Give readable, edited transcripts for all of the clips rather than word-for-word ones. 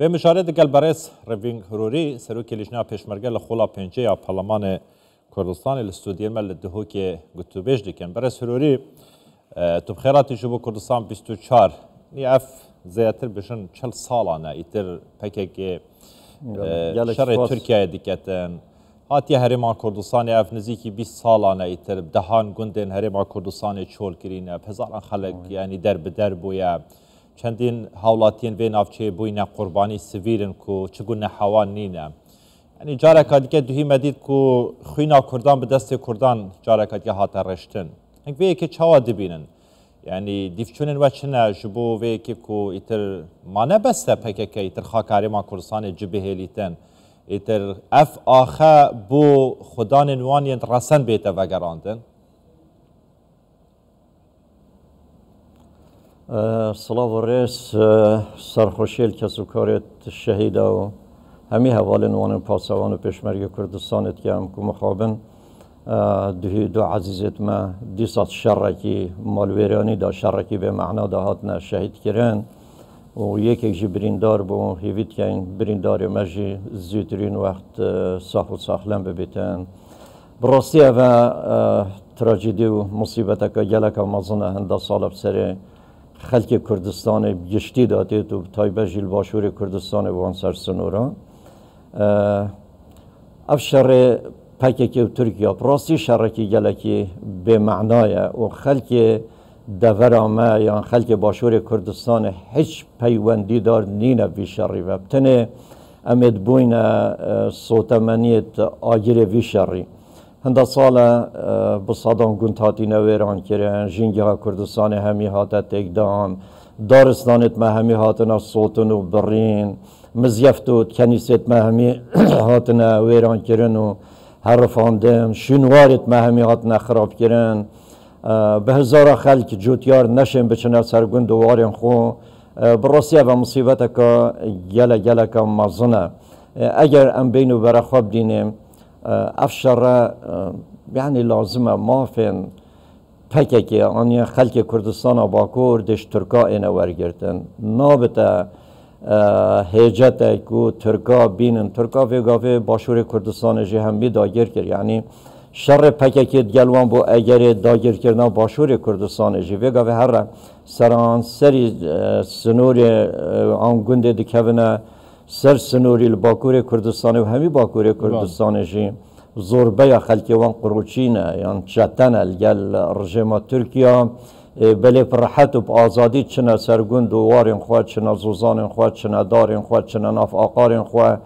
به مشارکت گل برس روینگ هروری سروکی لجنه پیشمرگه لخولا پنجه یا پارلمان کردستان الاستودیل مل دهو که گتوبیش دیکن برس هروری تو بخیراتی شبو کردستان 24 نی اف زیاتر بشن 40 سالانه ایتر پکه که شر ترکیه دیکتن هاتی هرمان کردستان اف نزیکی 20 سالانه ایتر دهان گندن هرمان کردستان چول کرینه هزاران خلق یعنی در به در بویا چندین حالاتین بین افچه بوینه قربانی سویرن کو چگونه حوان نینه یعنی جاره کادی دوهی مدید کو خوینا کردان به دست کردان جاره کادی هات رشتن هنگ وی که چاوا دبینن یعنی دیفچونن و چنه جبو وی که کو ایتر مانه بسته پکه که ایتر خاکاری ما کردستان جبهلیتن ایتر اف آخه بو خدان نوانین رسن بیته وگراندن سلاو و ریس سرخوشیل کسو کارت شهیده و همی حوال نوان پاسوان و پیشمرگ کردستانت که هم که مخابن دو عزیزت ما دیسات شرکی مالویرانی دا شرکی به معنا دا هاتنا شهید کرن و یکی بریندار بو هیوید که این بریندار مجی زیدرین وقت ساخل ساخلن ببیتن براستی و تراجیدی و مصیبت که گلک و مزنه هنده سال بسره خلق کردستان گشتی داده تو تایبه جیل باشور کردستان وان سر سنورا افشار پکیکی و ترکیه پراستی شرکی گلکی به معنای و خلق دورامه یا خلق باشور کردستان هیچ پیوندی دار نینه وی شری و بتنه امید بوین صوتمنیت آگیر وی شری هنده سال بصادان گنتاتی نویران کرن جنگی ها کردستان همی هاته تکدان دارستانت ما همی هاتنا صوتن و برین مزیفت و کنیست ما همی هاتنا ویران کرن و حرفاندن شنوارت ما همی هاتنا خراب کرن به هزار خلق جوتیار نشن بچنه سرگون دوارین خو براسیه و مصیبت که گله که مزنه اگر ام بینو برا خواب دینیم افشار یعنی لازمه مافن پکه آنی خلق کردستان باکور دش ترکا اینه ورگردن نابطه هیجت کو ترکا بینن ترکا وگاوه باشور کردستان جه هم بی داگیر کرد یعنی شر پکه گلوان بو اگر داگیر کردن باشور کردستان جه وگاوه هر سران سری سنور آن گنده دکونه سر سنوری باکور کردستان و همی باکور کردستان جی زوربه خلکی وان قروچینه یعنی چتن الگل رژیم ترکیه بله فرحت و آزادی چنه سرگون دوارین خواه چنه زوزانین خواه چنه دارین خواه چنه ناف آقارین خواه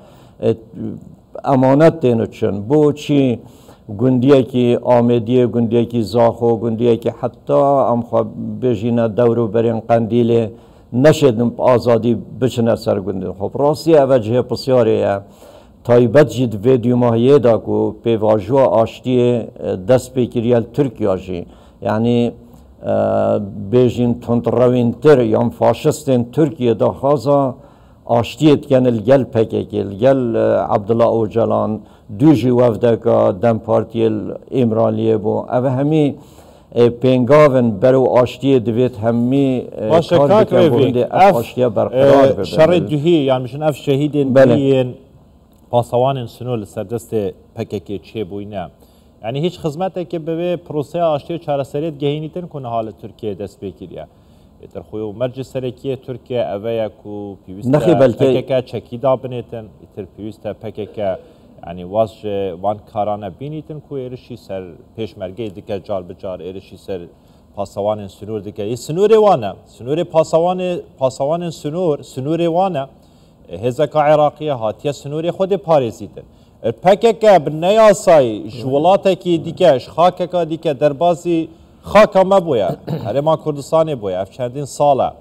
امانت دینو چن بو چی گندیه که آمدیه گندیه که زاخو گندیه که حتی ام خواه بجینه دورو برین قندیله نشدم آزادی بچنه سرگنده خب راستی اوجه بسیاریه تایبت جید ویدیو ماهیه دا کو پیواجو آشتی دست بکریال ترکیه جی یعنی بیجین تندروین تر یا فاشستین ترکیه دا خوازا آشتیت کن الگل پکیکی الگل عبدالله اوجلان دوجی وفده که دم پارتی ایمرالیه بو او همی پینگاون برو آشتی دوید همی کار بکن بونده اف آشتی برقرار ببینید شر دوهی یعنی میشن اف شهیدین بیین پاسوان سنول سردست پککی چه بوینه یعنی هیچ خدمتی که به پروسه آشتی و چارەسەریت گهینیتن کنه حال ترکیه دست بکریه ایتر خوی و مرج سرکی ترکیه اوه کو پیوسته پککه چکی دا بنیتن ایتر پیوسته پککه یعنی واسه وان کارانه بینیتن کو ایرشی سر پیشمرگه دیگه جار بجار ایرشی سر پاسوان سنور دیگه ای سنور وانه سنور پاسوان سنور وانه هزکا عراقیه هاتیه سنور خود پاریزیدن پککه بنیاسای جولاته کی دیگه خاکه که دیگه در بازی خاکه ما بویا هرما کردستان بویا اف چندین ساله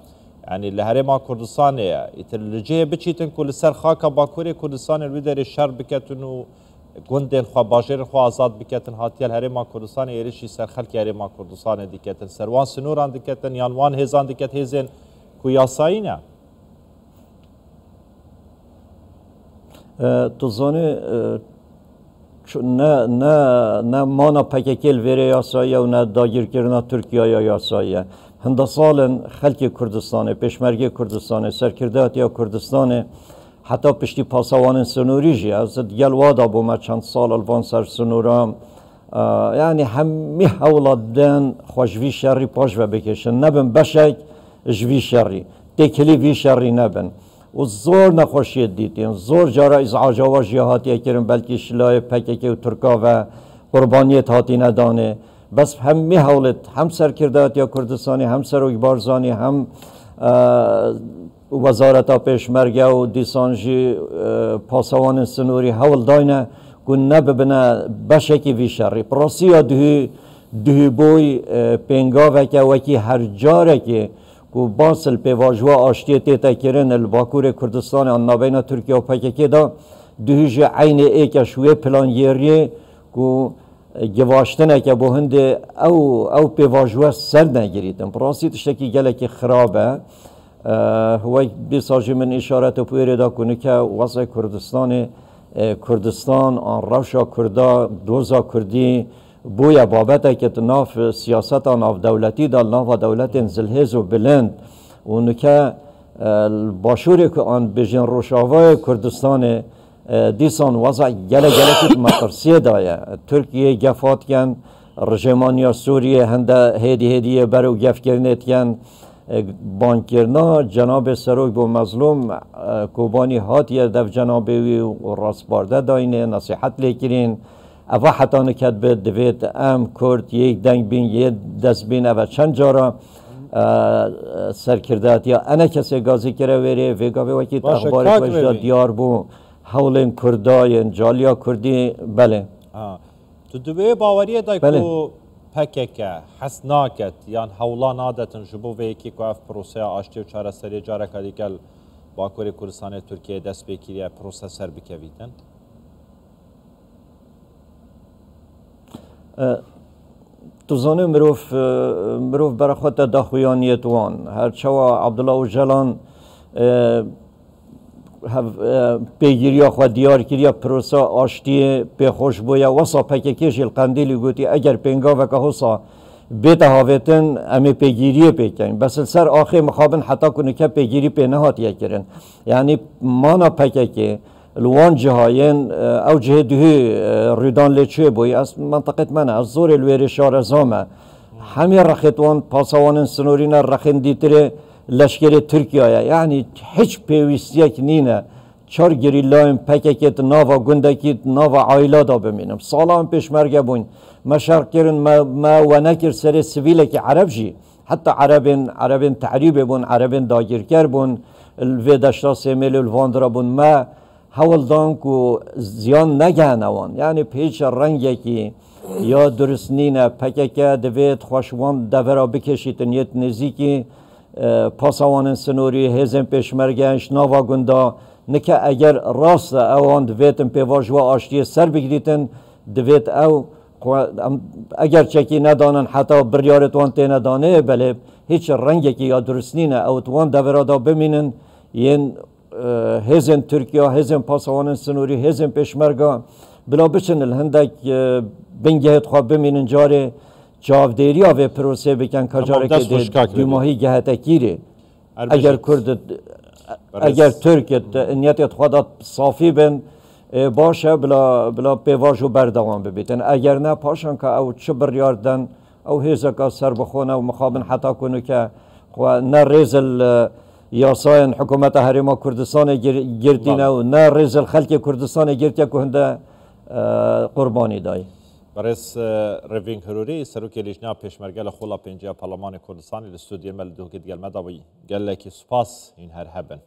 یعنی لهرما کردستان ایتر لجه بچیتن کل سر خاکه باکوری کردستان روی در شر بکتن و گندن خواه باجر خواه آزاد بکتن هاتیل هرما کردستان ایرشی سر خلک هرما کردستان دیکتن سروان سنوران دیکتن یانوان هزان دیکت هزین کو یاسایی نه تو زانه نه مانا پککل ویره یاسایی و نه داگیر کردن ترکیه یا یاسایی هنده سالن خلک کردستان پیشمرگی کردستان سرکردات یا کردستان حتی پشتی پاسوان سنوری جی از دیگل وادا بو ما چند سال الوان سر سنورام یعنی همی هولادن خوشوی شری پاش و بکشن نبن بشک جوی شری تکلی وی شری نبن و زور نخوشید دیدیم زور جارا ازعاج و جهاتی کردن بلکه شلای پککی و ترکا و قربانیت هاتی ندانه بس همی هولد هم سرکردات یا کردستانی هم سروکبارزانی هم وزارت پیشمرگه و دیسانجی پاسوان سنوری هول داینه که نببنه بشکی وی شری پراسی دهی بوی پنگاوه که وکی هر جاره که باسل پیواجوا آشتی تیتا کرن الباکور کردستان آن نابین ترکیه و پاککی دا دهیج عین ایک شوی پلان یریه که گواشتنه که با هند او پیواجوا سر نگیریدن پراسی تشتکی گله که خرابه هوای بیساجی من اشارت و پویره دا کنه که وضع کردستان آن روشا کردا دوزا کردی بویا بابته که ناف سیاست ناف دولتی دال ناف دولت زلهز و بلند و نکه باشوری که آن بجن روشاوای کردستان دیسان وضع گله که مطرسیه دایه ترکیه گفات کن رژیمانیا سوریه هنده هیدیه برو گف کرنیت کن بانکرنا جناب سروک بو مظلوم کوبانی هاتیه دف جنابی و راست بارده داینه نصیحت لیکرین اوه حتی نکد به دوید ام کرد یک دنگ بین یک دست بین اوه چند جارا سرکردات یا انا کسی گازی کرده ویره ویگا به وکیت اخبار وجدا دیار بو حول کردای جالیا کردی بله تو دوی باوریه دای که پککه حس ناکد یان حولا نادتن جبو ویکی که اف پروسه آشتی و چاره سری جاره کدی کل باکور کردستان ترکیه دست بکیریه پروسه سر بکویدن تو زانه مروف برای خود داخویانیت وان هرچوا عبدالله و جلان پیگیری خود دیار کردیا پروسه آشتی پیخوش بویا واسا پککیش القندیلی گوتی اگر پنگا و که حسا بیت هاویتن امی پیگیری پیکن بس سر آخر مخابن حتی کنه که پیگیری پی نهاتیه کرن یعنی مانا پککی الوان جهاین او جهه دهی ریدان لیچه بوی از منطقه منه از زور الویر شارزامه همه رخیتوان پاسوان سنورین رخین دیتره لشکر ترکیه یعنی هیچ پیوستیه که نینه چار گریلایم پککت ناوا گندکیت ناوا عائله دا بمینم سالان پیشمرگه بون مشرق کرن ما ونکر سر سویله که عرب جی حتی عربین تعریب بون عربین داگیرکر بون الویدشتا سیمیل الواندرا بون ما حول دان کو زیان نگهنوان یعنی پیچ رنگی که یا درست نینه پککه دوید خوشوان دورا بکشیتن یت نزیکی پاسوان سنوری هزم پیشمرگهش ناوا گندا نکه اگر راست اوان دویتن پیواجوا آشتی سر بگیریتن دوید او اگر چکی ندانن حتی بریارتوان تی ندانه بله هیچ رنگی که یا درست نینه او توان دورا دا بمینن ین هزم ترکیه هزم پاسوان سنوری هزم پیشمرگه بلا بچن الهندک بنگهت خواب بمینن جاره جاودیری و پروسه بکن کجاره که دو ماهی گهت کیره اگر ترک نیت خودت صافی بن باشه بلا پیواجو بردوام ببیتن اگر نه پاشن که او چه بریاردن او هیزه که سر بخونه و مخابن حتی کنه که نه ریز یاساین حکومت حریما کردستان گرتینه و نه ریز خلک کردستان گرتیه که هنده قربانی دای برس روین هروری سروکی لیجنا پیشمرگل خولا پنجه پارلمان کردستان الاستودیو مل دوکت گل مداوی گل کی سپاس این هر هبن